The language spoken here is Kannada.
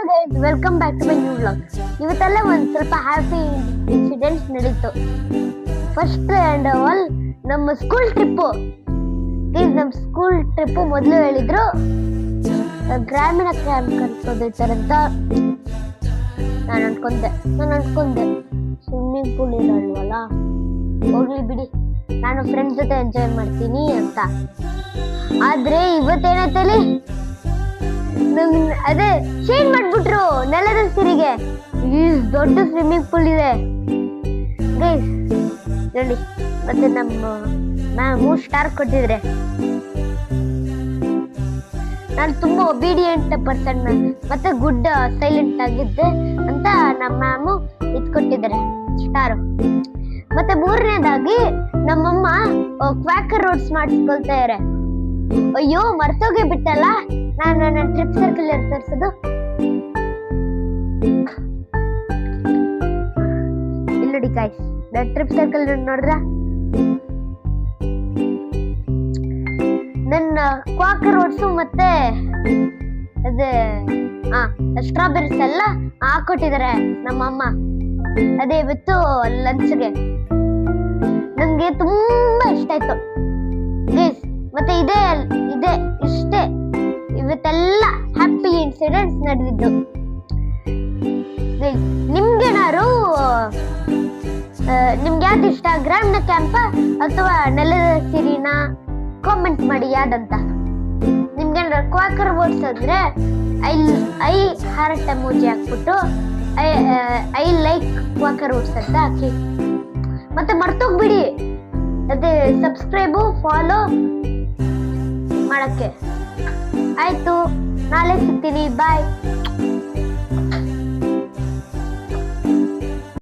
Hello guys, welcome back to my new vlog. ಇವತ್ತೆಲ್ಲ ಒಂದು ಸ್ವಲ್ಪ ಹ್ಯಾಪಿ ಇನ್ಸಿಡೆಂಟ್ಸ್ ನಡೀತು. ಫಸ್ಟ್ ಆ್ಯಂಡ್ ಆಲ್ ನಮ್ಮ ಸ್ಕೂಲ್ ಟ್ರಿಪ್ಪು. ನಮ್ಮ ಸ್ಕೂಲ್ ಟ್ರಿಪ್ಪು ಮೊದಲು ಹೇಳಿದ್ರು ಗ್ರಾಮೀಣ ಕ್ಯಾಂಪ್ ಕರ್ಕೋದಿರ್ತಾರಂತ. ನಾನು ಅನ್ಕೊಂಡೆ ಸ್ವಿಮ್ಮಿಂಗ್ ಪೂಲ್ ಇರಲ್ವಲ್ಲ, ಹೋಗ್ಲಿ ಬಿಡಿ, ನಾನು ಫ್ರೆಂಡ್ಸ್ ಜೊತೆ ಎಂಜಾಯ್ ಮಾಡ್ತೀನಿ ಅಂತ. ಆದ್ರೆ ಇವತ್ತೇನೈತಲ್ಲಿ ಅದೇ ಚೇಂಜ್ ಮಾಡ್ಬಿಟ್ರು. ನೆಲದ ಸಿರಿಗೆ ದೊಡ್ಡ ಸ್ವಿಮ್ಮಿಂಗ್ ಪೂಲ್ ಇದೆ ಗೈಸ್ ನೋಡಿ. ಮತ್ತೆ ನಮ್ಮ ಮ್ಯಾಮು ಸ್ಟಾರ್ ಕೊಟ್ಟಿದ್ರೆ. ನಾನು ತುಂಬಾ ಒಬಿಡಿಯಂಟ್ ಪರ್ಸನ್ ಮತ್ತೆ ಗುಡ್ ಸೈಲೆಂಟ್ ಆಗಿದ್ದೆ ಅಂತ ನಮ್ಮ ಮ್ಯಾಮು ಕೊಟ್ಟಿದ್ದಾರೆ ಸ್ಟಾರ್. ಮತ್ತೆ ಮೂರನೇದಾಗಿ ನಮ್ಮಮ್ಮ ಕ್ವಾಕರ್ ರೋಡ್ಸ್ ಮಾಡಿಸ್ಕೊಳ್ತಾ ಇದಾರೆ. ಅಯ್ಯೋ ಮರ್ತೋಗಿ ಬಿಟ್ಟಲ್ಲ, ನಾನು ನನ್ನ ಟ್ರಿಪ್ ಸರ್ಕಲ್ ತೋರಿಸೋದು. ಇಲ್ಲಿ ನೋಡಿ ಗಾಯ್ಸ್, ಟ್ರಿಪ್ ಸರ್ಕಲ್ ನೋಡಿದ್ರ ನನ್ನ ಕ್ವಾಕರ್ ರೋಡ್ಸು ಮತ್ತೆ ಅದೇ ಸ್ಟ್ರಾಬೆರೀಸ್ ಎಲ್ಲ ಹಾಕೊಟ್ಟಿದ್ದಾರೆ ನಮ್ಮಮ್ಮ. ಅದೇ ಇವತ್ತು ಲಂಚ್ಗೆ ನಂಗೆ ತುಂಬಾ ಇಷ್ಟ ಆಯ್ತು ಗೈಸ್. ಮತ್ತೆ ಇದೇ ಇಷ್ಟೇ ಇವತ್ತೆಲ್ಲ ಹ್ಯಾಪಿ ಇನ್ಸಿಡೆಂಟ್ಸ್ ನಡೆದಿದ್ದು. ನಿಮ್ಗೇನಾರು ನಿಮ್ಗೆ ಯಾವ್ದು ಇಷ್ಟ, ಗ್ರಾಮೀಣ ಕ್ಯಾಂಪ ಅಥವಾ ನೆಲದ ಸಿರಿನ? ಕಾಮೆಂಟ್ ಮಾಡಿ ಯಾವ್ದಂತ. ನಿಮ್ಗೇನಾರು ಕ್ವಾಕರ್ ವರ್ಡ್ಸ್ ಅಂದ್ರೆ ಐ ಹಾರ್ಟ್ ಎಮೋಜಿ ಹಾಕ್ಬಿಟ್ಟು ಐ ಲೈಕ್ ಕ್ವಾಕರ್ ವರ್ಡ್ಸ್ ಅಂತ ಹಾಕಿ. ಮತ್ತೆ ಮರ್ತೋಗ್ಬಿಡಿ ಅದೇ ಸಬ್ಸ್ಕ್ರೈಬು ಫಾಲೋ ಮಾಡಕ್ಕೆ. ಆಯ್ತು, ನಾಳೆ ಸಿಗ್ತೀನಿ, ಬಾಯ್.